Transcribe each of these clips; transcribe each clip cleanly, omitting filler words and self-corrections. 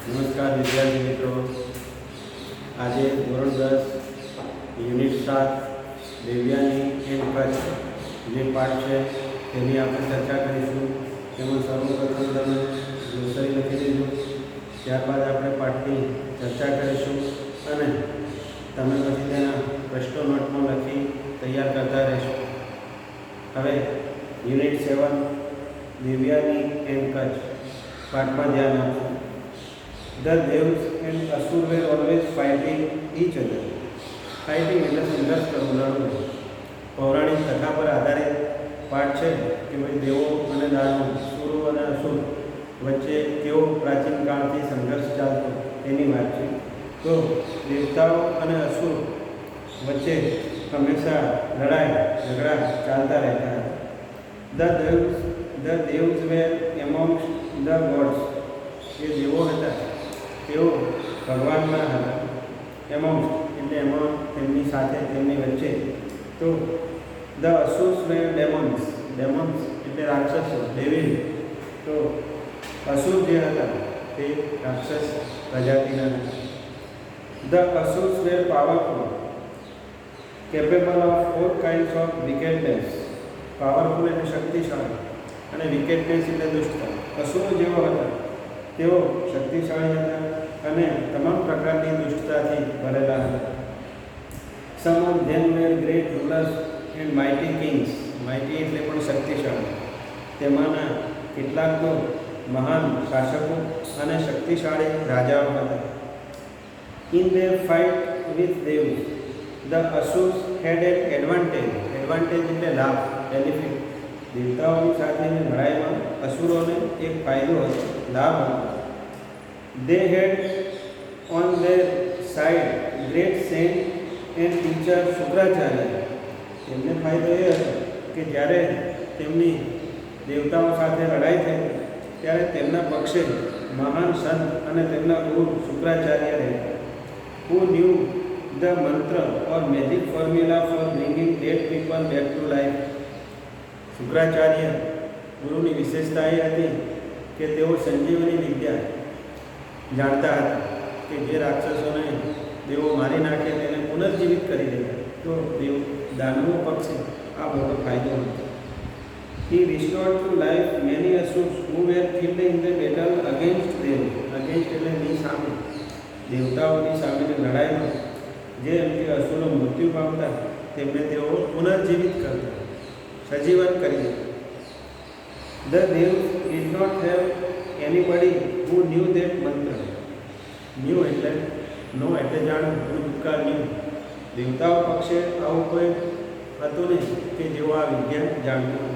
નમસ્કાર વિદ્યાર્થી મિત્રો, આજે ધોરણ 10 યુનિટ 7 દેવ્યાની એન્ડ કચ્છ જે પાઠ છે તેની આપણે ચર્ચા કરીશું. તેમાં સર્વપ્રથમ તમે ગ્લોસરી લખી દેજો, ત્યારબાદ આપણે પાઠની ચર્ચા કરીશું અને તમે પછી તેના પ્રશ્નો નોટમાં લખી તૈયાર કરતા રહેશો. હવે યુનિટ 7 દેવ્યાની એન્ડ કચ્છ પાઠમાં ધ્યાન આપશો. The devs and asur were always fighting each other. Fighting એટલે સંઘર્ષ કરવું, લડવું. પૌરાણિક કથા પર આધારિત પાઠ છે કે ભાઈ દેવો અને દાનવો, સુરો અને અસુર વચ્ચે કેવો પ્રાચીન કાળથી સંઘર્ષ ચાલતો એની વાત છે. તો દેવતાઓ અને અસુર વચ્ચે હંમેશા લડાઈ ઝઘડા ચાલતા રહેતા હતા. The devs were amongst the gods. એ દેવો હતા તેઓ ભગવાનના હતા. એમાઉન્ટ એટલે એમાં તેમની સાથે તેમની વચ્ચે. તો ધ અસુર્સ વેર ડેમોન્સ. ડેમોન્સ એટલે રાક્ષસો, ડેવિલ. તો અસુર જે હતા તે રાક્ષસ પ્રજાતિના હતા. The Asurs were powerful, capable of all kinds of wickedness. Powerful એટલે શક્તિશાળી અને વિકેટનેસ એટલે દુષ્ટતા. અસુરો જેવા હતા તેઓ શક્તિશાળી હતા અને તમામ પ્રકારની દુષ્ટતાથી ભરેલા હતા. Some of them were great rulers and mighty kings. Mighty એટલે પણ શક્તિશાળી. તેમાંના કેટલાક તો મહાન શાસકો અને શક્તિશાળી રાજાઓ હતા. In their fight with Devs the Asurs had an advantage. Advantage એટલે લાભ, બેનિફિટ. દેવતાઓની સાથેની લડાઈમાં અસુરોને એક ફાયદો હતો, લાભ હતો. They had on their side great saint and teacher Shukracharya. તેમને ફાયદો એ હતો કે જ્યારે તેમની દેવતાઓ સાથે લડાઈ થઈ ત્યારે તેમના પક્ષે મહાન સંત અને તેમના ગુરુ શુક્રાચાર્ય રહેતા. Who knew the mantra or magic formula for bringing dead people back to life. Shukracharya ગુરુની વિશેષતા એ હતી કે તેઓ સંજીવની વિદ્યા જાણતા હતા કે જે રાક્ષસોને દેવો મારી નાખે તેને પુનર્જીવિત કરી દેતા. તો દેવ દાનવો પક્ષે આ મોટો ફાયદો હતો. He restored to life many asurs who were killed in the battle against them. Against એટલે ની સામે, દેવતાઓની સામેની લડાઈમાં જે અસુરો મૃત્યુ પામતા તેમને તેઓ પુનર્જીવિત કરતા, સજીવન કરી દેતા. The devs did not have anybody who knew that mantra. Knew એટલે નો એટલે જાણવું, ભૂતકાળ ન્યૂ. દેવતાઓ પક્ષે આવું કોઈ હતું નહીં કે જેઓ આ વિદ્યા જાણતું.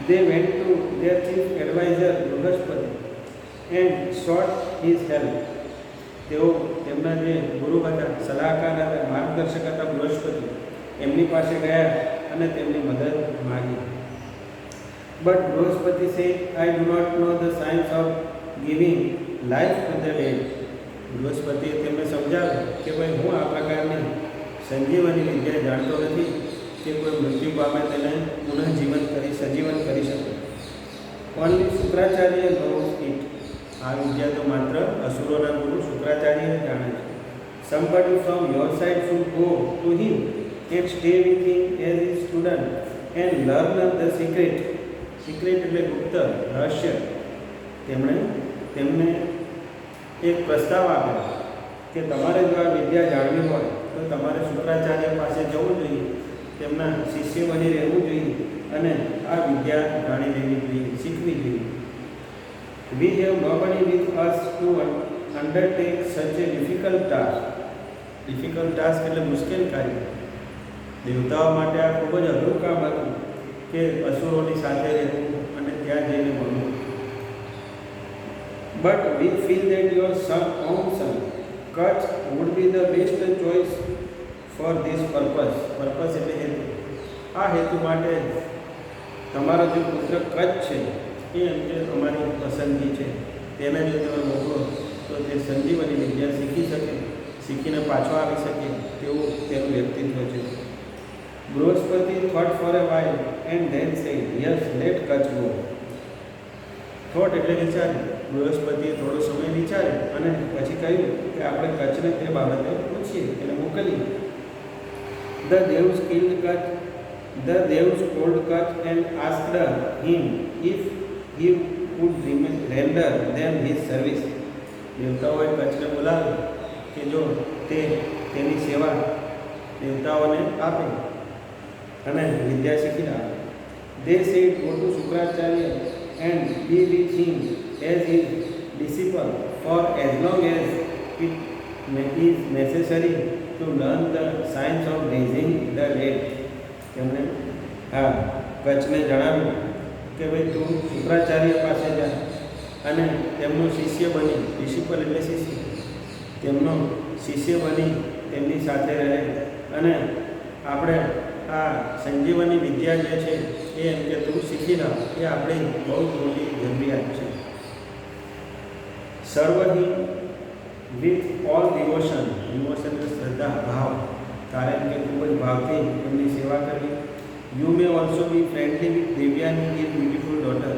They went to their chief advisor Brihaspati and sought his help. તેઓ તેમના જે ગુરુ હતા, સલાહકાર હતા, માર્ગદર્શક હતા બૃહસ્પતિ, એમની પાસે ગયા અને તેમની મદદ માગી. But Brihaspati said, I do not know the science of giving life to the dead. બૃહસ્પતિએ તેમને સમજાવ્યું કે ભાઈ હું આ પ્રકારની સંજીવની વિદ્યા જાણતો નથી કે કોઈ મૃત્યુ પામે તેને પુનઃજીવન કરી સજીવન કરી શકે. Only Shukracharya knows it. આ વિદ્યા તો માત્ર અસુરોના ગુરુ શુક્રાચાર્ય જાણે છે. Somebody from your side should go to him and stay with him as his student and learn the secret. Secret એટલે ગુપ્ત, રહસ્ય. તેમને એક પ્રસ્તાવ આપ્યો કે તમારે જો આ વિદ્યા જાણવી હોય તો તમારે શુક્રાચાર્ય પાસે જવું જોઈએ, તેમના શિષ્ય બની રહેવું જોઈએ અને આ વિદ્યા જાણી લેવી જોઈએ, શીખવી જોઈએ. We have nobody with us to undertake such a difficult task. Difficult task એટલે મુશ્કેલ કાર્ય. દેવતાઓ માટે આ ખૂબ જ અઘરું કામ હતું કે અસુરોની સાથે રહેવું અને ત્યાં જઈને ભણવું. But we feel that your own son Kutch would be the best choice for this purpose. Purpose એટલે હેતુ. આ હેતુ માટે તમારો જે પુત્ર કચ્છ છે એ અંગે અમારી પસંદગી છે. તેને જો તમે મોકલો તો તે સંજીવની વિદ્યા શીખી શકે, શીખીને પાછો આવી શકે તેવું તેનું વ્યક્તિત્વ છે. Brihaspati thought for a while and then said, yes, let Kutch go. Thought એટલે વિચાર્યું. બૃહસ્પતિએ થોડો સમય વિચાર્યો અને પછી કહ્યું કે આપણે કચ્છને તે બાબતે પૂછીએ, એટલે મોકલીએ. The Devs called Kutch and asked him if he would render them his service. દેવતાઓએ કચ્છને બોલાવ્યો કે જો તે તેની સેવા દેવતાઓને આપે અને વિદ્યા શીખી આપે. They said, go to Shukracharya and be with him as his disciple for as long as it is necessary to learn the science of raising the dead. તેમણે કચ્છને જણાવ્યું કે ભાઈ તું શુક્રાચાર્ય પાસે જા અને તેમનો શિષ્ય બની, ડિસિપલ એટલે શિષ્ય, તેમનો શિષ્ય બની તેમની સાથે રહે અને આપણે આ સંજીવની વિદ્યા જે છે એ એમ કે તું શીખી લો, એ આપણી બહુ મોટી જરૂરિયાત છે. સર્વહી વિથ ઓલ ડિવોશન, ડિવોશન એટલે શ્રદ્ધા, ભાવ, તારે એમ કે ખૂબ જ ભાવથી એમની સેવા કરવી. You may also be friendly with Devyani his beautiful daughter.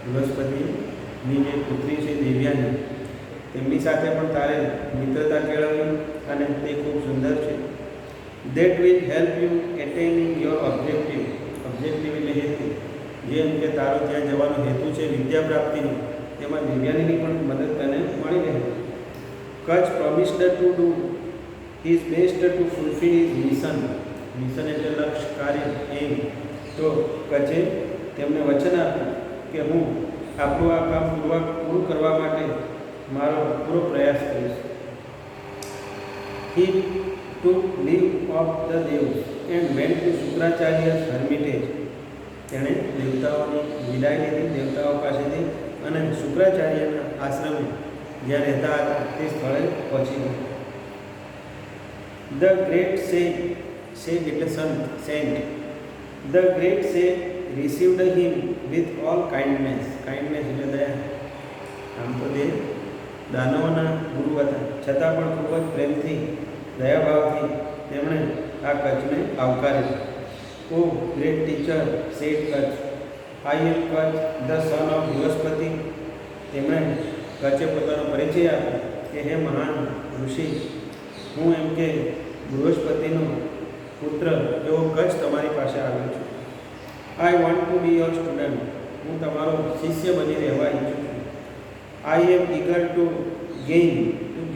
બૃહસ્પતિની જે પુત્રી છે દેવ્યાની, તેમની સાથે પણ તારે મિત્રતા કેળવવી અને તે ખૂબ સુંદર છે. That will help you attaining your objective. Objective એટલે હેતુ, જે એમ કે તારો ત્યાં જવાનો હેતુ છે વિદ્યા પ્રાપ્તિનો, તેમાં દિવ્યાનીની પણ મદદ તને મળી રહે. Kutch promised to do his best two fulfil his mission. Mission એટલે લક્ષ્ય, કાર્ય, એમ. તો કચ્છે તેમને વચન આપ્યું કે હું આપણું આ કામ પૂરું કરવા માટે મારો પૂરો પ્રયાસ કરીશ. He took leave of the Devs and went to Shukracharya's hermitage. તેણે દેવતાઓની વિદાય લીધી દેવતાઓ પાસેથી અને શુક્રાચાર્યના આશ્રમે જ્યાં રહેતા હતા તે સ્થળે પહોંચી ગયા. ધ ગ્રેટ સેન્ટ એટલે સંત, saint. The great saint received him with all kindness. Kindness એટલે દયા. આમ તો તે દાનવોના ગુરુ હતા, છતાં પણ ખૂબ જ પ્રેમથી, દયાભાવથી તેમણે આ કચ્છને આવકાર્યું. O great teacher, said Kacha, I am Kacha the son of Brihaspati. તેમણે કચ્છે પોતાનો પરિચય આપ્યો કે હે મહાન ઋષિ, હું એમ કે બૃહસ્પતિનો પુત્ર એવો કચ્છ તમારી પાસે આવ્યો છું. I want to B your student. હું તમારો શિષ્ય બની રહેવા ઈચ્છું છું. આઈ એમ ઈગર ટુ ગેઇન.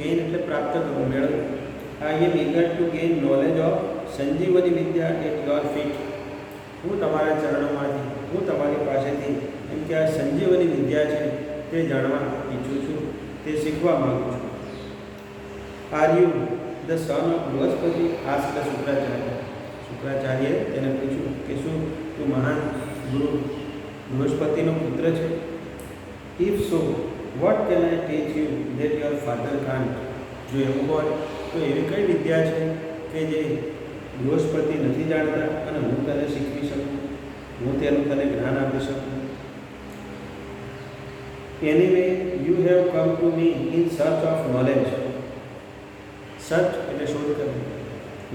એટલે પ્રાપ્ત કરવું, મેળવવું. I am eager to gain knowledge of Sanjeevani Vidya at your feet. હું તમારા ચરણોમાંથી, હું તમારી પાસેથી એમ કે આ સંજીવની વિદ્યા છે તે જાણવા ઈચ્છું છું, તે શીખવા માગું છું. Are you the son of Brihaspati? Asked Shukracharya. શુક્રાચાર્યએ તેને પૂછ્યું કે શું તું મહાન ગુરુ બૃહસ્પતિનો પુત્ર છે? If so, what can I teach you that your father can't? જો એવું હોય તો એવી કઈ વિદ્યા છે કે જે બૃહસ્પતિ નથી જાણતા અને હું તને શીખવી શકું, હું તેનું તને જ્ઞાન આપી શકું? Anyway you have come to me in search of knowledge. Search એટલે શોધ કરવી,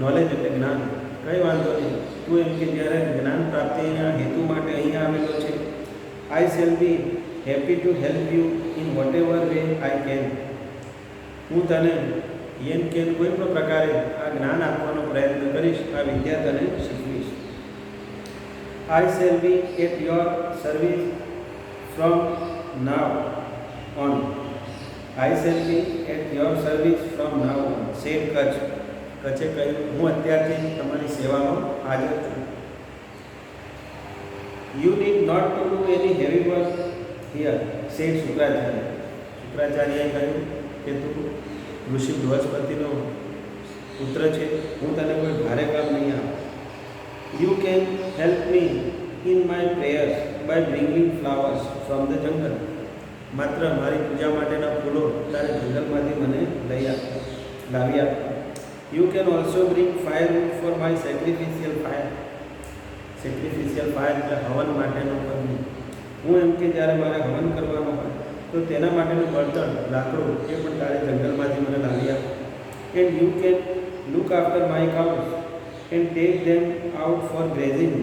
નોલેજ એટલે જ્ઞાન. કંઈ વાંધો નહીં, તું એમ કે જ્યારે જ્ઞાન પ્રાપ્તિના હેતુ માટે અહીંયા આવેલો છે. આઈ shall B happy to help you in vote ever way I can. હું તને એમ કે કોઈ પણ પ્રકારે આ જ્ઞાન આપવાનો પ્રયત્ન કરીશ, આ વિદ્યા તને શીખવીશ. I shall be at your service from now on. I shall be at your service from now on. Said Kacha. કચ્છે કહ્યું હું અત્યારથી તમારી સેવામાં હાજર છું. You need not to do any heavy work here, said Shukracharya. શુક્રાચાર્યએ કહ્યું કે તું ઋષિ બૃહસ્પતિનો પુત્ર છે, હું તને કોઈ ભારે કામ નહીં આપું. You can help me in my prayers by bringing flowers from the jungle. માત્ર મારી પૂજા માટેના ફૂલો તારે જંગલમાંથી મને લાવી આપવા. You can also bring firewood for my sacrificial fire. Sacrificial fire એટલે હવન માટેનો અગ્નિ. હું એમ કે જ્યારે મારે હવન કરવાનો હોય તો તેના માટેનું બળતણ, લાકડું એ પણ તારે જંગલમાંથી મને લાવી આપ. And you can look after my cows and take them out for grazing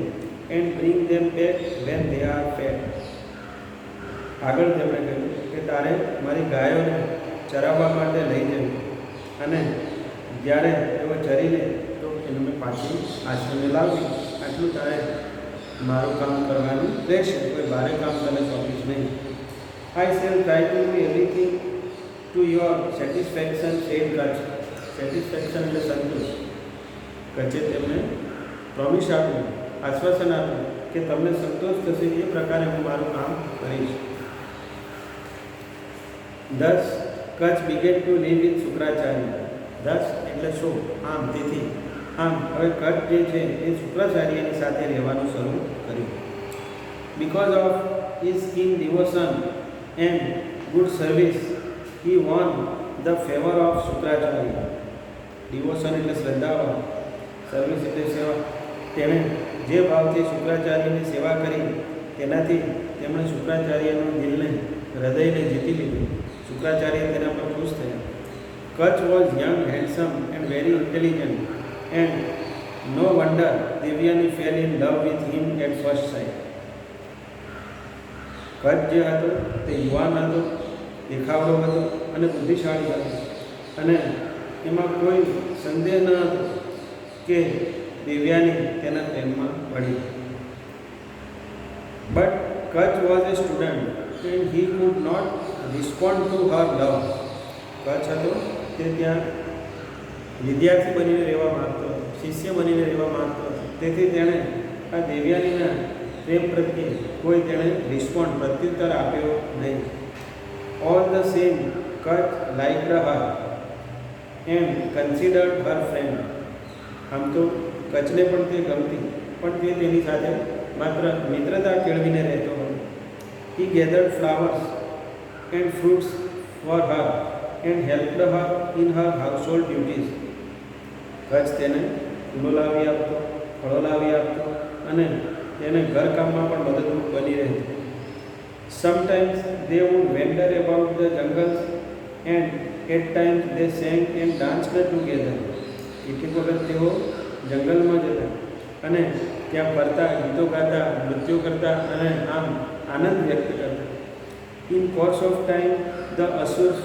and bring them back when they are fat. આગળ તેમણે કહ્યું કે તારે મારી ગાયોને ચરાવવા માટે લઈ જવી અને જ્યારે તેઓ ચરી લે તો એમને પાછી આશ્રમે લાવવી. આટલું તારે મારું કામ કરવાનું રહેશે, કોઈ ભારે કામ તને સોંપીશ નહીં. I shall try to do everything to your satisfaction said Kutch. Satisfaction એટલે સંતોષ. કચ્છે તેમને પ્રોમિસ આપ્યું, આશ્વાસન આપ્યું કે તમને સંતોષ થશે એ પ્રકારે હું મારું કામ કરીશ. Thus, Kutch began to live with Shukracharya. Thus એટલે સો, આમ તેથી આમ હવે કચ્છ જે છે એ શુક્રાચાર્યની સાથે રહેવાનું શરૂ કર્યું. Because of his keen devotion and good service, he won the favor of Shukracharya. Devotion એટલે શ્રદ્ધાભાવ, સર્વિસ એટલે સેવા. તેણે જે ભાવથી શુક્રાચાર્યની સેવા કરી તેનાથી તેમણે શુક્રાચાર્યનું દિલને, હૃદયને જીતી લીધું. શુક્રાચાર્ય તેના પર ખુશ થયા. Kutch was young, handsome and very intelligent and no wonder Devayani fell in love with him at first sight. Kutch જે હતો તે યુવાન હતો, દેખાવડો હતો અને બુદ્ધિશાળી હતો, અને એમાં કોઈ સંદેહ ન હતો કે દેવયાની તેના પ્રેમમાં પડી. But Kacha was a student and he could not respond to her love. Kacha હતો તે ત્યાં વિદ્યાર્થી બનીને રહેવા માગતો હતો, શિષ્ય બનીને રહેવા માગતો હતો. તેથી તેણે આ દેવયાનીના પ્રેમ પ્રત્યે કોઈ તેણે રિસ્પોન્ડ, પ્રત્યુત્તર આપ્યો નહીં. All the same Kutch liked her and considered her friend. આમ તો કચ્છને પણ તે ગમતી, પણ તે તેની સાથે માત્ર મિત્રતા કેળવીને રહેતો હતો. He gathered flowers and fruits for her and helped her in her household duties. Kacha તેને ફૂલો લાવી આપતો, ફળો લાવી આપતો અને તેને ઘરકામમાં પણ મદદરૂપ બની રહેતો. Sometimes they would wander about the jungles and at times they sang and danced together. કેટલીક વખત તેઓ જંગલમાં જતા અને ત્યાં ફરતા, ગીતો ગાતા, નૃત્યો કરતા અને આમ આનંદ વ્યક્ત કરતા. In course of time the Asurs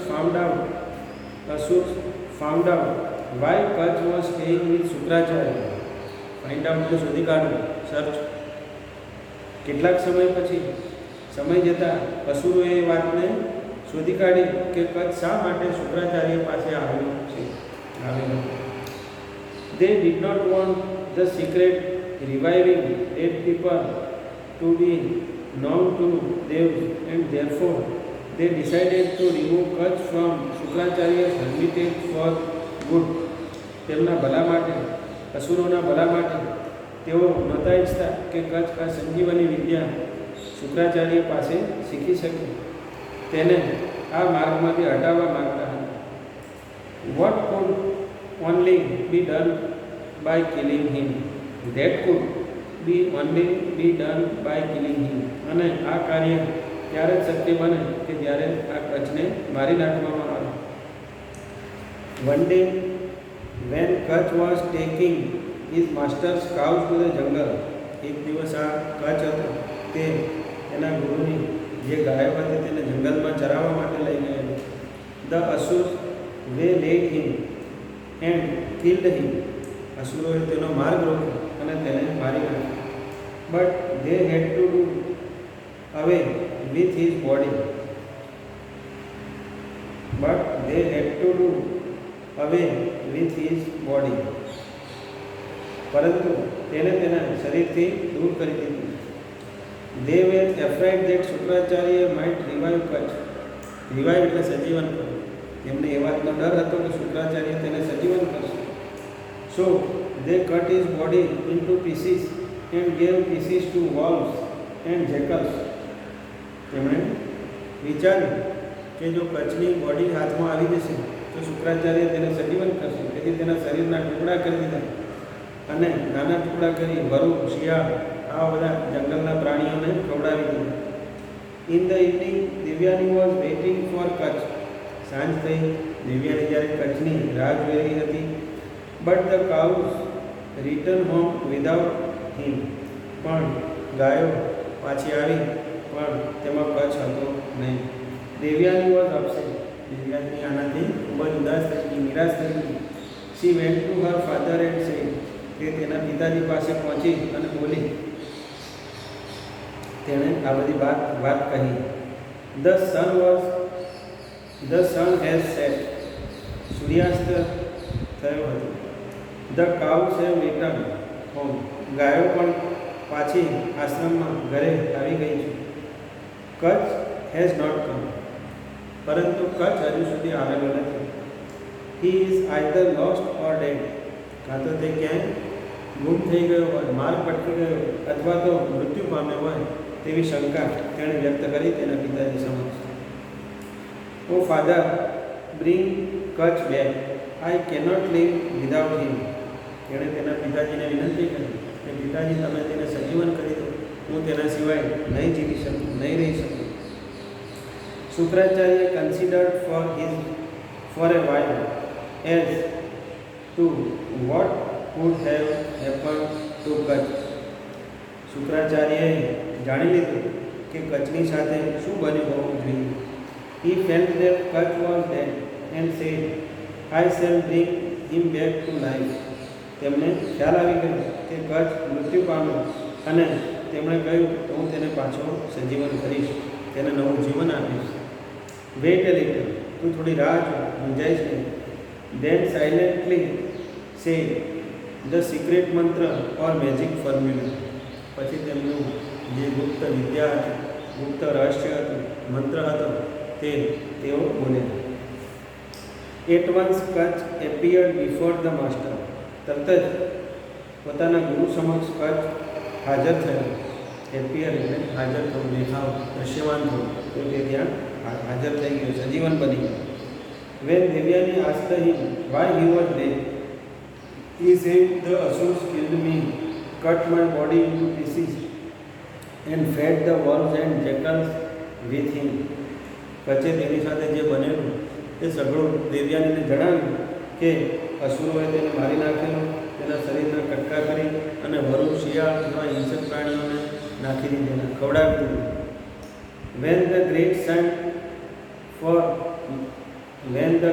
found out why Kacha was staying with Shukracharya. Find out એટલે શોધી કાઢવું, સર્ચ. કેટલાક સમય પછી, સમય જતાં અસુરોએ એ વાતને શોધી કાઢી કે કચ્છ શા માટે શુક્રાચાર્ય પાસે આવેલો. They did not want the secret reviving dead people to be known to Devs, and therefore they decided to remove Kutch from Shukracharya's hermitage for good. તેમના ભલા માટે, અસુરોના ભલા માટે તેઓ નહોતા ઈચ્છતા કે કચ્છ આ સંજીવની વિદ્યા શુક્રાચાર્ય પાસે શીખી શકે. તેને આ માર્ગમાંથી હટાવવા માંગતા હતા. What could only be done by killing him. That could be only be done by killing him. અને આ કાર્ય ત્યારે જ શક્ય બને કે જ્યારે આ કચ્છને મારી નાખવામાં આવે. One day when Kutch was taking his master's cows to the jungle. એક દિવસ આ કચ્છ હતો તે એના ગુરુની જે ગાયો હતી તેને જંગલમાં ચરાવવા માટે લઈ ગયેલો. The Asurs waylaid him and killed him. અસુરોએ તેનો માર્ગ રોક્યો અને તેને મારી નાખ્યો. But they had to do away with his body. But they had to do away with his body. પરંતુ તેને તેના શરીરથી દૂર કરી દીધું. They were afraid that Shukracharya might revive Kutch. Revive એટલે સજીવન કરવું. તેમને એ વાતનો ડર હતો કે શુક્રાચાર્ય તેને સજીવન કરશે. So they cut his body into pieces and gave pieces to wolves and jackals. તેમણે વિચાર્યું કે જો કચ્છની બોડી હાથમાં આવી જશે તો શુક્રાચાર્ય તેને સજીવન કરશે. તેથી તેના શરીરના ટુકડા કરી દીધા અને નાના ટુકડા કરી વરુ, શિયાળ આવા બધા જંગલના પ્રાણીઓને ખવડાવી દીધા. In the evening Devyani was waiting for Kacha. સાંજ થઈ, દિવ્યાની જ્યારે કચ્છની રાહ જોઈ રહી હતી. But the cows return home without him. પણ ગાયો પાછી આવી પણ તેમાં કચ્છ હતો નહીં. Devyani was upset. દેવ્યાની આનાથી ખૂબ જ ઉદાસ થઈ ગઈ, નિરાશ થઈ ગઈ. She went to her father and said. તે તેના પિતાજી પાસે પહોંચી અને બોલી, તેણે આ બધી વાત કહી. The sun has set. સૂર્યાસ્ત થયો હતો. The cows have return home. ગાયો પણ પાછી આશ્રમમાં ઘરે આવી ગઈ છે. Kutch has not come. પરંતુ કચ્છ હજુ સુધી આવેલો નથી. He is either lost or dead. કાં તો તે ક્યાંય ગુમ થઈ ગયો હોય, માર્ગ ભટકી ગયો, અથવા તો મૃત્યુ પામ્યો હોય તેવી શંકા તેણે વ્યક્ત કરી તેના પિતાજી સમક્ષ. ઓ ફાધર, બ્રિંગ કચ્છ બેક. આઈ કેનોટ લીવ વિધાઉટ હિમ. તેણે તેના પિતાજીને વિનંતી કરી કે પિતાજી, તમે તેને સજીવન કરી દો, હું તેના સિવાય નહીં જીવી શકું, નહીં રહી શકું. Shukracharya considered for a while as to what would have happened to Kutch. શુક્રાચાર્યએ જાણી લીધું કે કચ્છની સાથે શું બન્યું હોવું જોઈએ. He felt that Kutch was dead and said, I shall bring him back to life. તેમને ખ્યાલ આવી ગયો કે કચ્છ મૃત્યુ પામ્યો અને તેમણે કહ્યું કે હું તેને પાછો સજીવન કરીશ, તેને નવું જીવન આપીશ. Wait a little. તું થોડી રાહ જો, મૂંઝાઈશ નહીં. Then silently say the secret મંત્ર ઓર મેજિક ફોર્મ્યુલા. પછી તેમનું જે ગુપ્ત વિદ્યા હતી, ગુપ્ત રહસ્ય હતું, મંત્ર હતો, તેઓ બોલ્યા. At once Kutch appeared before the master. તરત જ પોતાના ગુરુ સમક્ષ કચ્છ હાજર થયો. એપિયર એટલે હાજર થવું, દેખાવ, દ્રશ્યમાન થવું. તો તે ત્યાં હાજર થઈ ગયો, સજીવન બની ગયો. When Devyani asked him why he was dead, he said, the Asurs killed me, cut my body into pieces and fed the wolves and jackals with him. કચ્છે તેની સાથે જે બનેલું તે સઘળું દેવ્યાનીને જણાવ્યું કે અસુરોએ તેને મારી નાખેલો, તેના શરીરના કટકા કરી અને વરુ, શિયાળ જેવા હિંસક પ્રાણીઓને નાખી દીધેલા, ખવડાવી દીધું. When the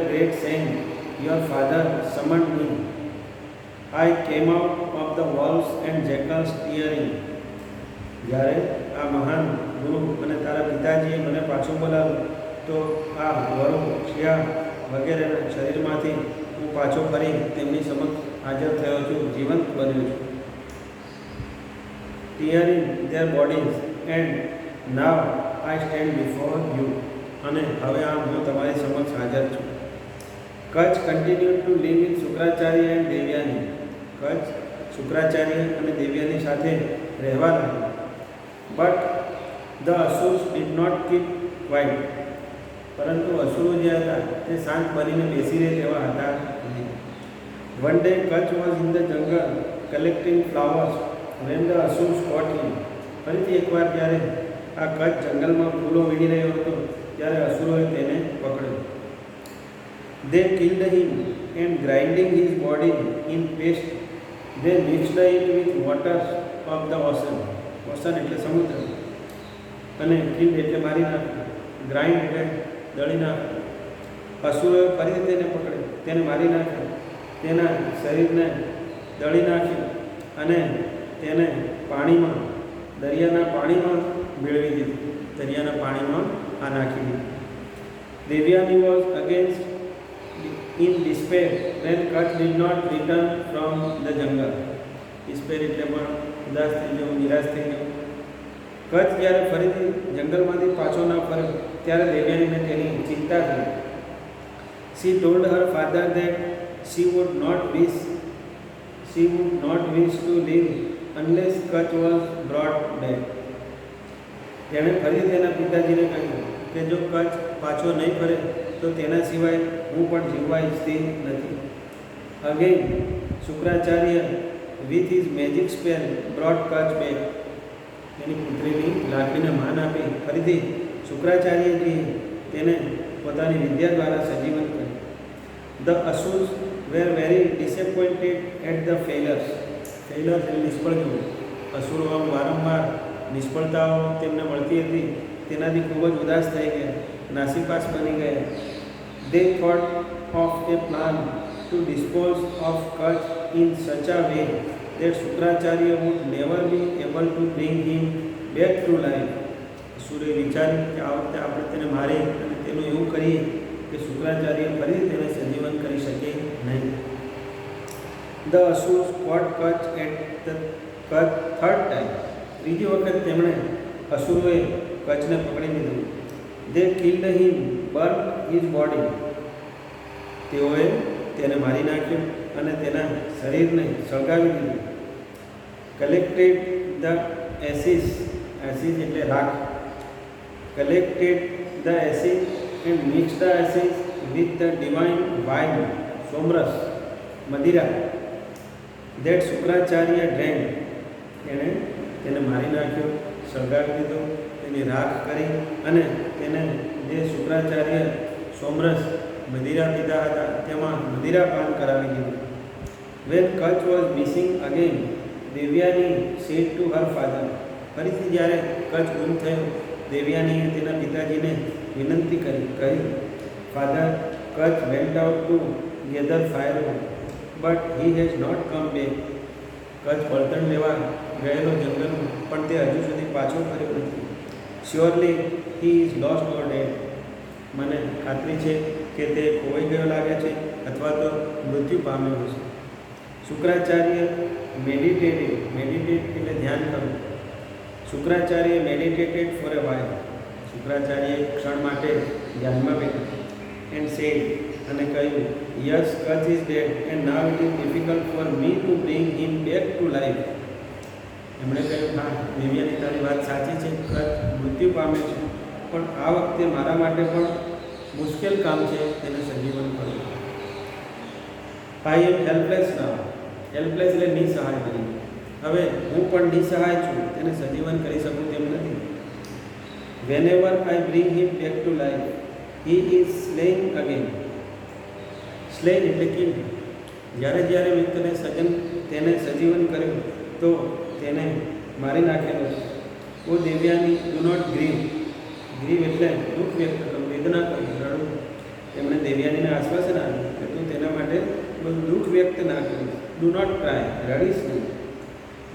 great sang, your father summoned me. I came out of the wolves and jackals tearing. જ્યારે આ મહાન ગુરુ અને તારા પિતાજીએ મને પાછું બોલાવ્યું તો આ વરુ, શિયાળ વગેરેના શરીરમાંથી હું પાછો ફરી તેમની સમક્ષ હાજર થયો છું, જીવંત બન્યો છું. Tearing their bodies and now I stand before you. અને હવે આ હું તમારી સમક્ષ હાજર છું. Kacha continue to live with Shukracharya and Devyani. Kacha Shukracharya અને દેવ્યાની સાથે રહેવા લાગ્યો. But the Asurs did not keep quiet. પરંતુ અસુરો જે હતા તે શાંત બનીને બેસી રહે તેવા હતા નહીં. One day Kacha was in the jungle collecting flowers when the Asurs caught him. ફરીથી એકવાર જ્યારે આ કચ્છ જંગલમાં ફૂલો વીણી રહ્યો હતો ત્યારે અસુરોએ તેને પકડ્યો. They killed him and grinding his body in paste, they mixed it with waters of the ocean. Ocean એટલે સમુદ્ર, અને કિલ્ડ એટલે મારી નાખ્યું, ગ્રાઇન્ડ એટલે દળી નાખ્યું. અસુરોએ ફરીથી તેને પકડ્યો, તેને મારી નાખ્યો, તેના શરીરને દળી નાખ્યું અને તેને પાણીમાં, દરિયાના પાણીમાં મેળવી દીધું, દરિયાના પાણીમાં આ નાખી દીધું. Devyani was against in despair when Kutch did not return from the jungle. despair એટલે પણ ઉદાસ થઈ જવું, નિરાશ થઈ જવું. કચ્છ જ્યારે ફરીથી જંગલમાંથી પાછો ન ફર્યો ત્યારે દેવ્યાનીને તેની ચિંતા થઈ. She told her father that she would not wish to live unless Kutch was brought back. તેણે ફરી તેના પિતાજીને કહ્યું કે જો કચ્છ પાછો નહીં ફરે તો તેના સિવાય હું પણ જીવવા ઈચ્છતી નથી. Again Shukracharya with his magic spell brought Kutch back. તેની પુત્રીની લાકડીને માન આપી ફરીથી શુક્રાચાર્યજીએ તેને પોતાની વિદ્યા દ્વારા સજીવન કર્યું. The Asurs were very disappointed at the failures. Failures એટલે નિષ્ફળ જવું. અસુરો વારંવાર નિષ્ફળતાઓ તેમને મળતી હતી તેનાથી ખૂબ જ ઉદાસ થઈ ગયા, નાસીપાસ બની ગયા. They thought of a plan to dispose of Kach in such a way that Shukracharya would never be able to bring him back to life. અસુરે વિચાર્યું કે આ વખતે આપણે તેને મારી અને તેનું એવું કરીએ કે શુક્રાચાર્ય ફરી તેને સજીવન કરી શકે નહીં. The Asurs caught Kach at the third time. ત્રીજી વખત તેમણે અસુરોએ કચ્છને પકડી લીધું. They killed him, burned his body. તેઓએ તેને મારી નાખ્યો અને તેના શરીરને સળગાવી દીધું. Collected the ashes, ashes એટલે રાખ. Collected the ashes and mixed the ashes with the divine wine, સોમરસ, મદિરા, that Shukracharya drank. એણે તેને મારી નાખ્યો, સળગાવી દીધો, તેની રાખ કરી અને તેને જે શુક્રાચાર્ય સોમરસ મદિરા પીતા હતા તેમાં મદિરા પાન કરાવી દીધું. When Kach was missing again, Devyani said to her father. ફરીથી જ્યારે કચ્છ ગુમ થયો, દેવ્યાનીએ તેના પિતાજીને વિનંતી કરી, father, Kutch went out to gather firewood, but he has not come back. Kutch બળતણ લેવા ગયેલો જંગલમાં, પણ તે હજુ સુધી પાછો ફર્યો નથી. Surely he is lost or dead. મને ખાતરી છે કે તે ખોવાઈ ગયો લાગે છે અથવા તો મૃત્યુ પામ્યો હશે. શુક્રાચાર્ય મેડિટેટ એટલે ધ્યાન કરવું. Shukracharya meditated for a while. Shukracharya ક્ષણ માટે ધ્યાનમાં બેઠા એન્ડ સેડ અને કહ્યું, yes, Kutch is dead and now it is difficult for me to bring him back to life. એમણે કહ્યું, હા દેવ્યાની તારી વાત સાચી છે, કચ્છ મૃત્યુ પામે છે, પણ આ વખતે મારા માટે પણ મુશ્કેલ કામ છે તેને સજીવન કરવું. આઈ એમ હેલ્પલેસ નાઉ. હેલ્પલેસ એટલે નિસહાય બની. હવે હું પણ નિસહાય છું, તેને સજીવન કરી શકું તેમ નથી. Whenever I bring him back to life he is slaying again. Slain એટલે કિલ. જ્યારે મેં તેને સજીવન કર્યું તો તેને મારી નાખેલો છે. O Devyani, do not grieve. Grieve એટલે દુઃખ વ્યક્ત કરવું, વેદના કરવું, રડવું. તેમણે દેવ્યાનીને આશ્વાસન આપ્યું કે તું તેના માટે બધું દુઃખ વ્યક્ત ના કરીશ. ડુ નોટ ટ્રાય, રડીશ નહીં.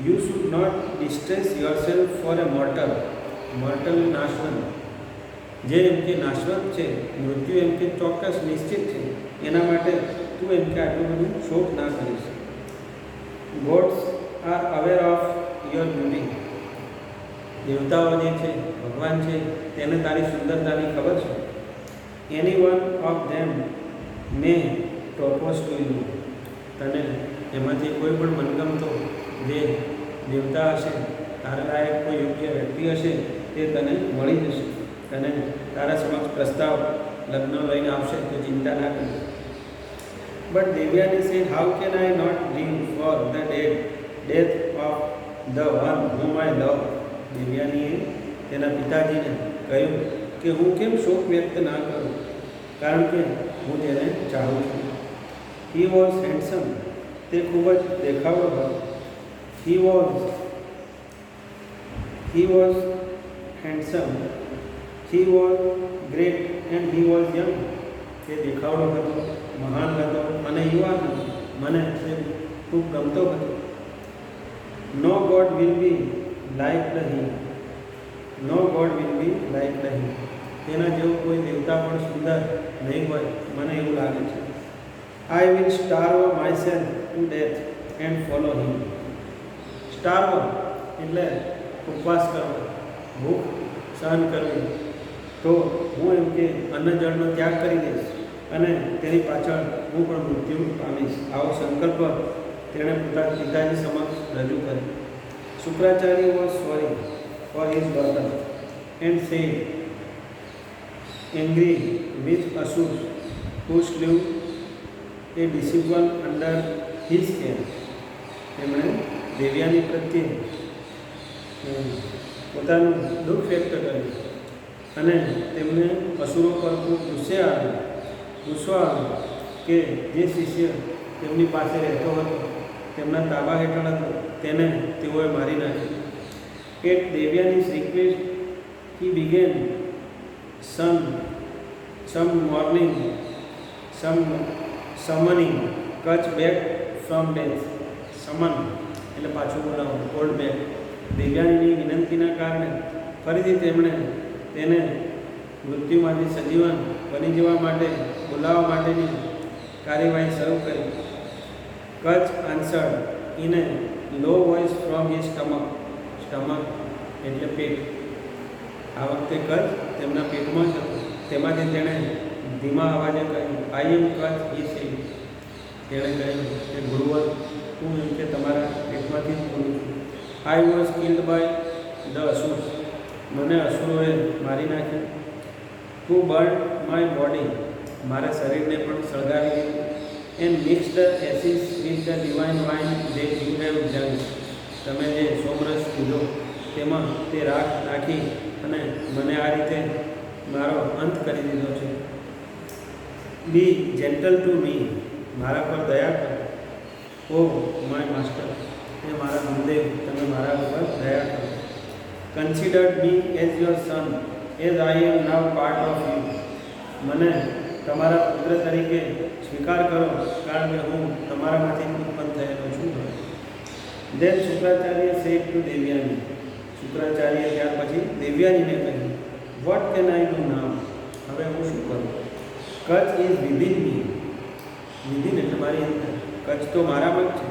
You should not distress yourself for a mortal. Mortal નાશવંત, જે એમ કે નાશવંત છે, મૃત્યુ એમ કે ચોક્કસ નિશ્ચિત છે, એના માટે તું એમ કે આટલું બધું શોક ના કરીશ. Gods are aware of your beauty. દેવતાઓ જે છે, ભગવાન છે, તેને તારી સુંદરતાની ખબર છે. Any one of them may propose to you. તને એમાંથી કોઈ પણ મનગમતો જે દેવતા હશે, તારા લાયક કોઈ યોગ્ય વ્યક્તિ હશે, તે તને મળી જશે. તને તારા સમક્ષ પ્રસ્તાવ લગ્ન લઈને આવશે તો ચિંતા ના કરી. But Devyani said, how can I not dream for the death of the one whom I love. દેવ્યાનીએ તેના પિતાજીને કહ્યું કે હું કેમ શોક વ્યક્ત ના કરું, કારણ કે હું તેને ચાહું છું. He was handsome. તે ખૂબ જ દેખાવડો હતો. He was handsome. He was great and he was young. તે દેખાવડો હતો, મહાન હતો અને યુવાન હતો. મને તે ખૂબ ગમતો હતો. No god will be like the he. No god will be like the he. તેના જેવું કોઈ દેવતા પણ સુંદર નહીં હોય, મને એવું લાગે છે. I will starve myself to death and follow him. Starve એટલે ઉપવાસ કરવો, ભૂખ સહન કરવી. તો હું એમ કે અન્ન જળનો ત્યાગ કરી દઈશ અને તેની પાછળ હું પણ મૃત્યુ પામીશ. આવો સંકલ્પ તેણે પોતાના પિતાજી સમક્ષ રજૂ કર્યો. Shukracharya was sorry for his daughter and said, angry with Asurs who slew a disciple under his care. તેમણે દેવ્યાની પ્રત્યે પોતાનું દુઃખ વ્યક્ત કર્યું અને તેમને અસુરો પર ખૂબ ગુસ્સો આવ્યો કે જે શિષ્ય તેમની પાસે રહેતો હતો, તેમના તાબા હેઠળ હતો, તેને તેઓએ મારી નાખ્યો. એટ દેવ્યાની's request He began some morning, summoning Kutch back from death. Summon એટલે પાછું બોલાવવું, કોલ્ડ બેક. દેવ્યાનીની વિનંતીના કારણે ફરીથી તેમણે તેને મૃત્યુમાંથી સજીવન બની જવા માટે બોલાવવા માટેની કાર્યવાહી શરૂ કરી. Kutch answered in a low voice from his stomach એટલે પેટ. આ વખતે કચ્છ તેમના પેટમાં જ હતું. તેમાંથી તેણે ધીમા અવાજે કહ્યું, આઈ એમ કચ્છ ઈ સેડ. તેણે કહ્યું કે ગુરુવર, હું એમ કે તમારા પેટમાંથી જ બોલું છું. I was killed by the Asur. મને અસુરોએ મારી નાખ્યો. To burn my body. મારા શરીરને પણ સળગાવી દીધું. And mixed ashes with the divine wine that you have done. તમે જે સોમરસ પીધો તેમાં તે રાખ નાખી અને મને આ રીતે મારો અંત કરી દીધો છે. બી જેન્ટલ ટુ મી. મારા પર દયા કરો. Oh my master. એ મારા ગુરુદેવ, તમે મારા ઉપર દયા કરો. Consider me as your son as I am now part of you. મને તમારા પુત્ર તરીકે સ્વીકાર કરો, કારણ કે હું તમારામાંથી ઉત્પન્ન થયેલો છું. દેન શુક્રાચાર્ય સેડ ટુ દેવ્યાની. શુક્રાચાર્ય ત્યાર પછી દેવ્યાનીને કહ્યું, વોટ કેન આઈ ડુ નાવ. હવે હું શું કરું? Kutch is within me. Within એટલે મારી અંદર. કચ્છ તો મારામાં જ છે.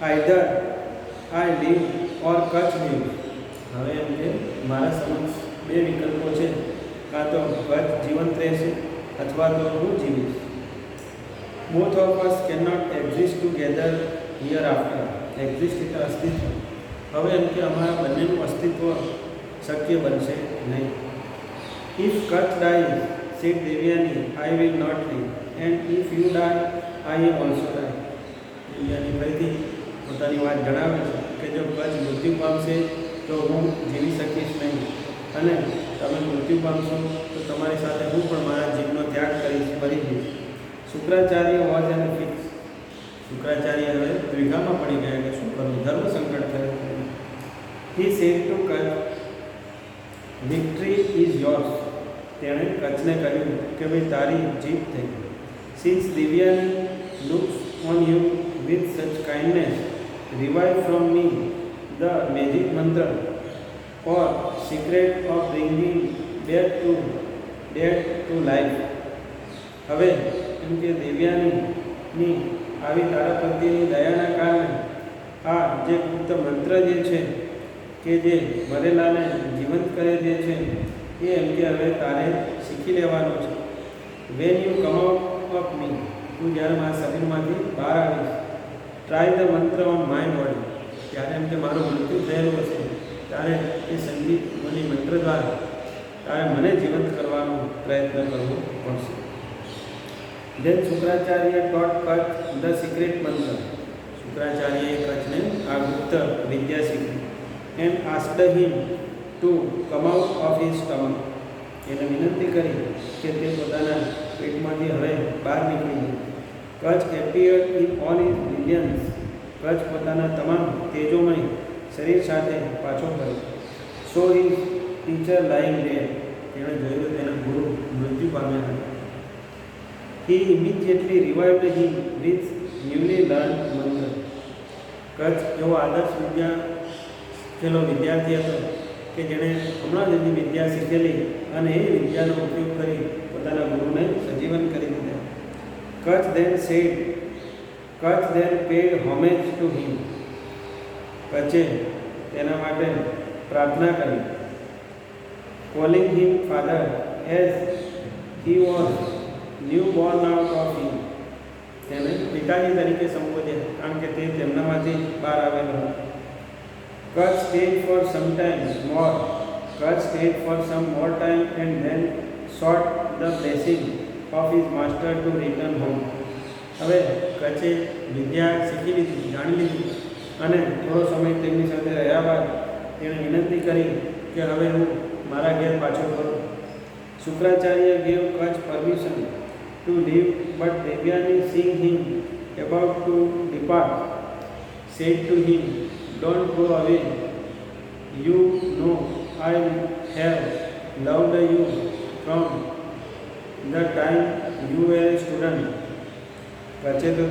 Either I live or Kutch leave. હવે એમ કે મારા સમક્ષ બે વિકલ્પો છે, કાં તો કચ્છ જીવંત રહેશે અથવા તો હું જીવીશ. Both of us can not exist together hereafter. Exist એટલે અસ્તિત્વ. હવે એમ કે અમારા બંનેનું અસ્તિત્વ શક્ય બનશે નહીં. If Kacha dies said Devyani, I will not live. And if you die, I am also die. Devyani ફરીથી પોતાની વાત જણાવે છે કે જો કચ્છ મૃત્યુ પામશે તો હું જીવી શકીશ નહીં, અને તમે મૃત્યુ પામશો તો તમારી સાથે હું પણ મારા જીવનો ત્યાગ કરી દઈશ. Shukracharya was an fix. Shukracharya હવે દ્વિધામાં પડી ગયા કે શું કરવું, ધર્મ સંકટ થયું. He said to Kacha, victory is yours. તેણે કચ્છને કહ્યું કે ભાઈ તારી જીત થઈ. Since Devyani looks on you with such kindness, revive from me the magic mantra or secret of bringing death to life. હવે એમ કે દેવ્યાની આવી તારા પ્રત્યેની દયાના કારણે આ જે ગુપ્ત મંત્ર જે છે કે જે મરેલાને જીવંત કરે જે છે એ એમ કે હવે તારે શીખી લેવાનો છે. When you come out of me. તું જ્યારે મારા શરીરમાંથી બહાર આવીશ, try the mantra on my body. ત્યારે એમ કે મારું મૃત્યુ થયેલું હશે ત્યારે એ સંગીત મને મંત્ર દ્વારા તારે મને જીવંત કરવાનો પ્રયત્ન કરવો પડશે. Then Shukracharya taught Kacha the secret mantra. શુક્રાચાર્યએ કચ્છને આ ગુપ્ત વિદ્યા શીખવી. And asked him to come out of his stomach. એને વિનંતી કરી કે તે પોતાના પેટમાંથી હવે બહાર નીકળી જાય. Kacha appeared in all his brilliance. Kacha પોતાના તમામ તેજોમય શરીર સાથે પાછો ફર્યો. Saw his teacher lying dead. તેણે જોયું તેના ગુરુ મૃત્યુ પામ્યા હતા. He immediately revived him with newly learn mantra. Kacha એવો આદર્શ વિદ્યાર્થીનો વિદ્યાર્થી હતો કે જેણે હમણાં જ એની વિદ્યા શીખેલી અને એ વિદ્યાનો ઉપયોગ કરી પોતાના ગુરુને સજીવન કરી દીધા. Kacha then paid homage to him. કચ્છે તેના માટે પ્રાર્થના કરી. Calling him father as he was new born out of him. તેને પિતાજી તરીકે સંબોધ્યા કારણ કે તે તેમનામાંથી બહાર આવેલો હતો. Kutch stayed for some time more. Kutch stayed for some more time and then sought the blessing of his master to return home. હવે કચ્છે વિદ્યા શીખી લીધી, જાણી લીધી અને થોડો સમય તેમની સાથે રહ્યા બાદ તેણે વિનંતી કરી કે હવે હું મારા ઘેર પાછો ફરું. Shukracharya gave Kacha permission to leave, but Devyani seeing him about to depart said to him, "Don't go away. You know I have loved you from the time you were a student. પછી તો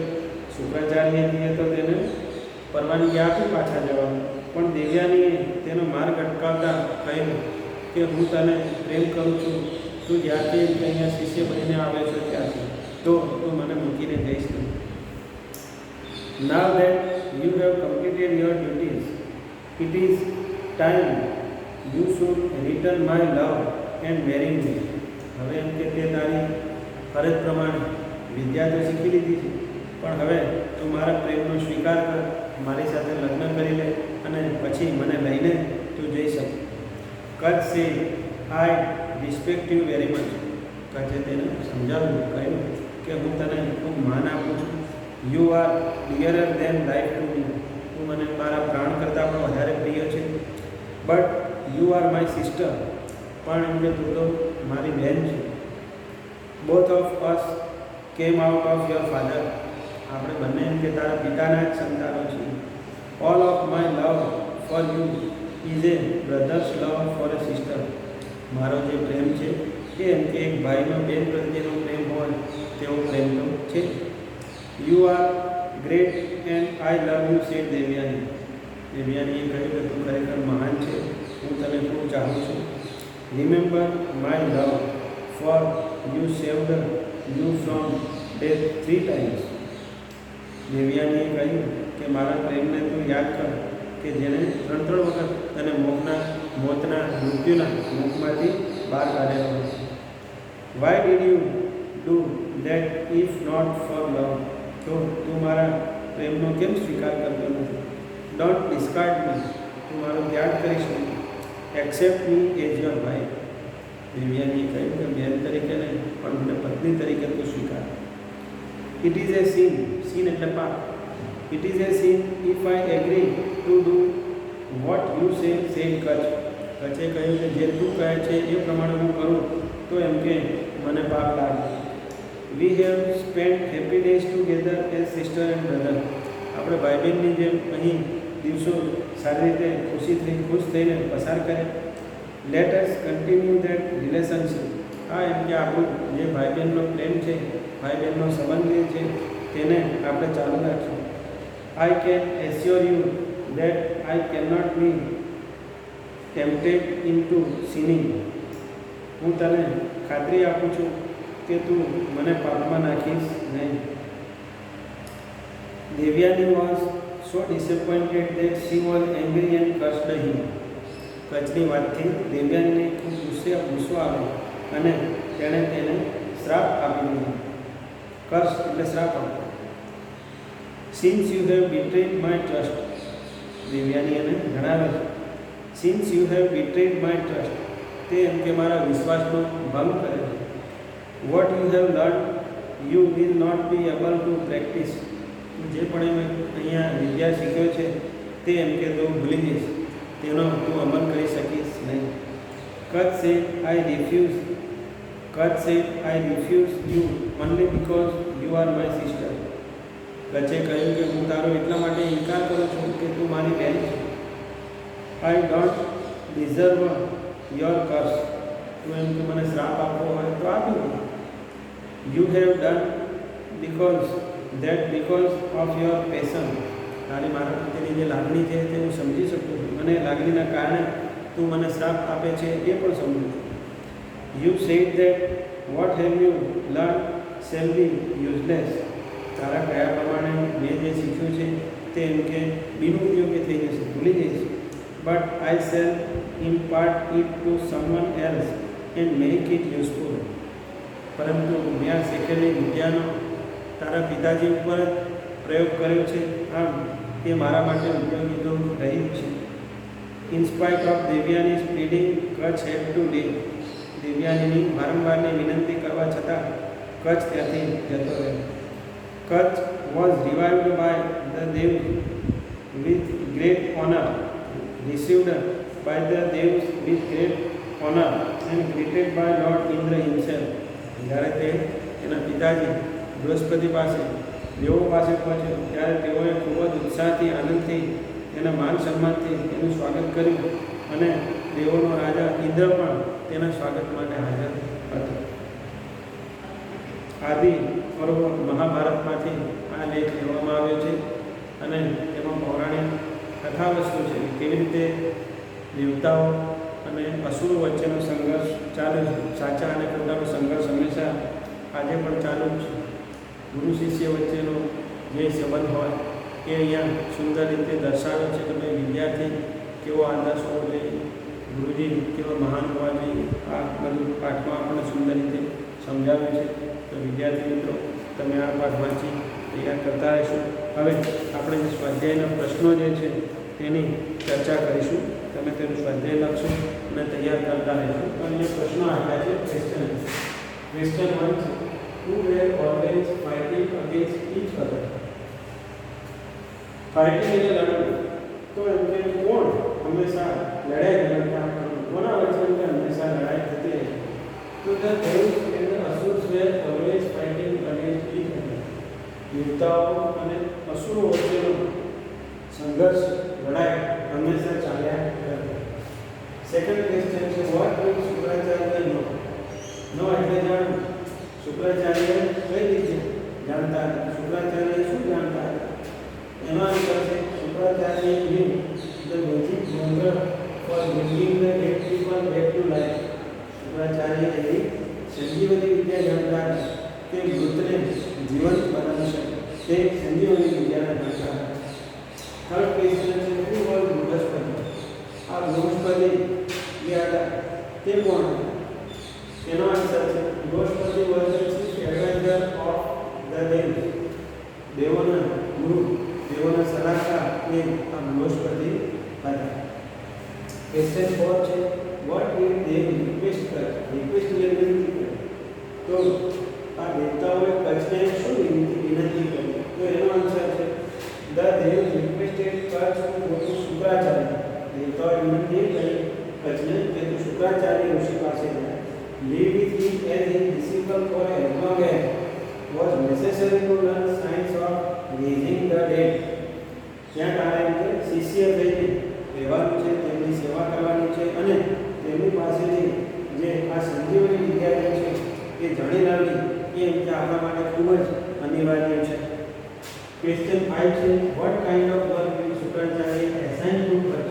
શુક્રાચાર્યજીએ તો તેને પરવાનગી આપી પાછા જવાનું, પણ દેવ્યાનીએ તેનો માર્ગ અટકાવતા કહ્યું કે હું તને પ્રેમ કરું છું, તું જ્યારથી અહીંયા શિષ્ય બનીને આવે છે ત્યારથી, તો તું મને મૂકીને જઈશ નહીં. Now that you have completed your duties, it is time you should return my love and marry me. હવે એમ કે તે તારી ફરજ પ્રમાણે વિદ્યા તો શીખી લીધી છે, પણ હવે તું મારા પ્રેમનો સ્વીકાર કર, મારી સાથે લગ્ન કરી લે અને પછી મને લઈને તું જઈ શકે. Kacha say I respect you very much. કચ્છે તેને સમજાવ્યું, કહ્યું કે હું તને ખૂબ માન આપું છું. You are dearer than life to me. તું મને મારા પ્રાણ કરતાં પણ વધારે પ્રિય છે. But you are my sister. પણ એમ કે તું તો મારી બહેન છે. Both of us came out of your father. આપણે બંને એમ કે તારા પિતાના જ સંતાનો છીએ. All of my love for you is A brothers love four A sister. મારો જે પ્રેમ છે એ એમ કે એક ભાઈનો બેન પ્રત્યેનો પ્રેમ હોય તેવો પ્રેમ તો છે. You are great and I love you said Devyani. દેવ્યાનીએ કહ્યું કે તું ખરેખર મહાન છે, હું તને ખૂબ ચાહું છું. Remember my love for you saved you from death 3 times. દેવ્યાનીએ કહ્યું કે મારા પ્રેમને તું યાદ કર કે જેને 3 વખત તને મોતના મૃત્યુના મુખમાંથી બહાર કાઢેલો હતો. Why did you do that if not for love. તો તું મારા પ્રેમનો કેમ સ્વીકાર કરતો નથી? Don't discard me. તું મારો ત્યાગ કરીશ નહીં. Accept me as your wife. દેવ્યાનીએ કહ્યું કે બેન તરીકે નહીં, પણ મને પત્ની તરીકે તું સ્વીકાર. It is a sin. Sin એટલે પાપ. It is a sin if I agree to do what you said Kacha. કચ્છે કહ્યું કે જે તું કહે છે એ પ્રમાણે હું કરું તો એમ કે મને પાપ લાગે. We have spend happy days together as sister and brother. આપણે ભાઈ બહેનની જેમ અહીં દિવસો સારી રીતે ખુશ થઈને પસાર કરે. Let us continue that relationship. હા, એમ કે આપણું જે ભાઈ બહેનનો પ્રેમ છે, ભાઈ બહેનનો સંબંધ જે છે તેને આપણે ચાલુ રાખીએ. I can assure you that I can not be tempted into sinning. હું તને ખાતરી આપું છું કે તું મને પાપમાં નાખીશ નહીં. Devyani was so disappointed that she was angry and cursed him. કચ્છની વાતથી દેવ્યાનીને ખૂબ ગુસ્સો આવ્યો અને તેણે તેને શ્રાપ આપી દીધો. કર્સ એટલે શ્રાપ આપો. Since you have betrayed my trust. Devyani એને જણાવે છે, since you have betrayed my trust. તે એમ કે મારા વિશ્વાસનો ભંગ કરે છે. What you have learn you will not be able to practise. જે પણ એમ અહીંયા વિદ્યા શીખ્યો છે તે એમ કે તું ભૂલી જઈશ, તેનો તું અમલ કરી શકીશ નહીં. Kacha say I refuse you only because you are my sister. કચ્છે કહ્યું કે હું તારો એટલા માટે ઇનકાર કરું છું કે તું મારી બહેન છે. I don't deserve your curse. તું એમ કે મને શ્રાપ આપવો હોય તો આપી દે. You have done because of your passion. તારી મારા પ્રત્યેની જે લાગણી છે તે હું સમજી શકું છું, અને લાગણીના કારણે તું મને શ્રાપ આપે છે એ પણ સમજું છું. You sad that what have you learn shall be useless. તારા કયા પ્રમાણે મેં જે શીખ્યું છે તે એમ કે બિનઉપયોગી થઈ જશે, ભૂલી જઈશ. But I shell impart it to someone else and make it useful. પરંતુ મેં આ શીખેલી વિદ્યાનો તારા પિતાજી ઉપર જ પ્રયોગ કર્યો છે, આમ તે મારા માટે ઉપયોગી તો રહી જ છે. In spite of Devyani's pleading, Kacha had to leave. દેવ્યાનીની વારંવારની વિનંતી કરવા છતાં કચ્છ ત્યાંથી જતો રહ્યો. Kacha was revived by the Dev with great honour, received by the Devs with great honour and greeted by lord Indra himself. જ્યારે તે એના પિતાજી બૃહસ્પતિ પાસે દેવો પાસે પહોંચ્યો ત્યારે તેઓએ ખૂબ જ ઉત્સાહથી, આનંદથી, તેના માન સન્માનથી તેનું સ્વાગત કર્યું અને દેવોનો રાજા ઇન્દ્ર પણ તેના સ્વાગત માટે હાજર હતો. આદિ પર્વ મહાભારતમાંથી આ લેખ લેવામાં આવ્યો છે અને તેમાં પૌરાણિક કથા વસ્તુ છે કેવી રીતે દેવતાઓ અને અસુરો વચ્ચેનો સંઘર્ષ ચાલે છે. સાચા અને ખોટાનો સંઘર્ષ હંમેશા આજે પણ ચાલુ જ છે. ગુરુ શિષ્ય વચ્ચેનો જે સંબંધ હોય એ અહીંયા સુંદર રીતે દર્શાવ્યો છે કે ભાઈ વિદ્યાર્થી કેવો આદર્શ હોવો જોઈએ, ગુરુજી કેવા મહાન હોવા જોઈએ. આ બધું પાઠમાં આપણને સુંદર રીતે સમજાવ્યું છે. તો વિદ્યાર્થી મિત્રો, તમે આ પાઠ વાંચી તૈયાર કરતા રહેશો. હવે આપણે જે સ્વાધ્યાયના પ્રશ્નો જે છે તેની ચર્ચા કરીશું. તમે તેનું સ્વાધ્યાય લખશો અને તૈયાર કરતા રહેશો. અને પ્રશ્નો આપ્યા છે. ક્વેશ્ચન 1 છે, who were always fighting against each other? Fighting એટલે લડવું. તો એમ કે કોણ હંમેશા લડાઈ લડતા, કોના વચ્ચે એમ કે હંમેશા લડાઈ થતી રહી? તો the Devs and the Asurs were always fighting against each other. દેવતાઓ અને અસુરો વચ્ચેનો સંઘર્ષ, લડાઈ હંમેશા ચાલ્યા કરતી. સેકન્ડ ક્વેશ્ચન છે, વોટ ડીડ શુક્રાચાર્ય નો એટલે જાણવું. શુક્રાચાર્ય કઈ રીતે જાણતા હતા? શુક્રાચાર્ય શું જાણતા હતા? એનો આન્સર છે, Shukracharya knew the magic mantra for bringing the dead people back to life. Shukracharya એવી સંજીવની વિદ્યા જાણતા હતા કે મૃતને જીવંત બનાવી શકે. તે સંજીવની વિદ્યાના જાણતા હતા. થર્ડ ક્વેશ્ચન છે, who was બૃહસ્પતિ? આ બૃહસ્પતિ જે હતા તે કોણ હતા? એનો આન્સર છે, Brihaspati was the chief advisor of the devs. દેવોના ગુરુ, દેવોના સલાહકાર એ આ બૃહસ્પતિ હતા. ક્વેશ્ચન 4 છે, વોટ ડીડ દે રિક્વેસ્ટ કર? રિક્વેસ્ટ એટલે વિનંતી કરી. તો આ દેવતાઓએ કચ્છને શું વિનંતી કરી? તો એનો આન્સર છે, the Dev requested Kacha to go to Shukracharya. દેવતાઓએ વિનંતી કરી કચ્છને કે તું શુક્રાચાર્ય ઋષિ પાસે જાય. Live with him as his disciple for as long as was necessary to learn science of raising the dead. ત્યાં તારે કે શિષ્ય થઈને રહેવાનું છે, તેમની સેવા કરવાની છે અને તેમની પાસેથી જે આ સંજીવની વિદ્યા છે એ જાણી લાવવી એ આપણા માટે ખૂબ જ અનિવાર્ય છે. ક્વેશ્ચન 5 છે, what kind of work will Shukracharya assign to Kutch?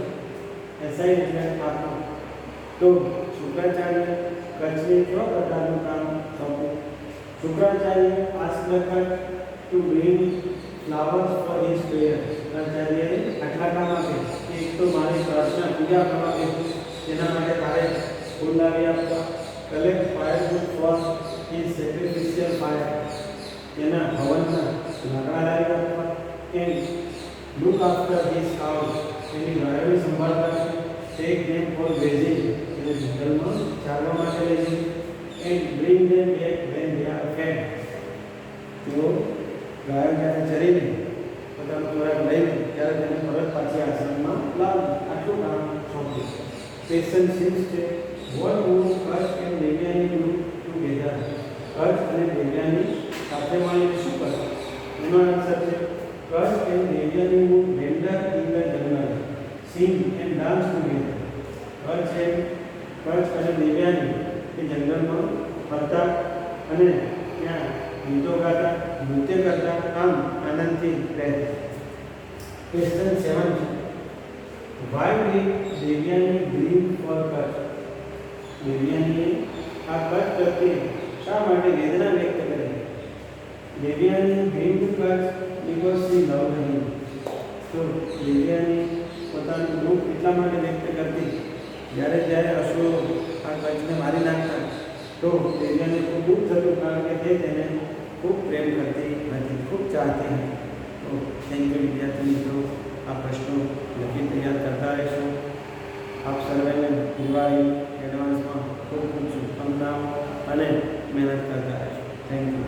Assign એટલે આપવું. તો શુક્રાચાર્ય કચ્છને કેવા પ્રકારનું કામ સોંપ્યું? Shukracharya asked the Kutch to bring flowers for his prayer. શુક્રાચાર્યએ આટલા કામ આપ્યા. એક તો મારી પ્રાર્થના પૂજા કરવા માટે તેના માટે તારે ફૂલ લાવી આપવા. Collect firewood for his sacrificial fire. તેના હવનના લાકડા લાવી આપવા. And look after his cows. તેની ગાયોની સંભાળ રાખવી. Take them for grazing. તેને જંગલમાં ચારવા માટે લઈ જઈ. And bring them back when they are fed. તેઓ ગાયો જ્યારે ચરીને પોતાનો ખોરાક લઈને ત્યારે તેને પરત પાછી આશ્રમમાં લાવી. આટલું કામ સોંપ્યું. ક્વેશ્ચન 6 છે, what would Kutch and Devyani do together? Kutch અને દેવ્યાની સાથે મળીને શું કરે? એનો આન્સર છે, Kutch and Devyani would wander in the jungle, sing and dance together. Kutch અને દેવ્યાની એ જંગલમાં ફરતા અને ત્યાં ગીતો ગાતા, નૃત્ય કરતા, આમ આનંદથી રહેતા. ક્વેશ્ચન 7 છે, why did Devyani grieve for Kacha? દેવ્યાનીએ આ કચ્છ પ્રત્યે શા માટે વેદના વ્યક્ત કરી? Devyani grieve Kacha because she loved him. તો દેવ્યાની પોતાનું દુઃખ એટલા માટે વ્યક્ત કરતી, જ્યારે અસુરો આ કચ્છને મારી નાખતા તો દેવ્યાને ખૂબ દુઃખ થતું, કારણ કે તે તેને ખૂબ પ્રેમ કરતી હતી, ખૂબ ચાહતી હતી. તો થેન્ક યુ વિદ્યાર્થી મિત્રો. આ પ્રશ્નો લખી તૈયાર કરતા રહેશો. આપ સર્વેને દિવાળી એડવાન્સમાં ખૂબ ખૂબ શુભકામનાઓ અને મહેનત કરતા રહેશો. Thank you.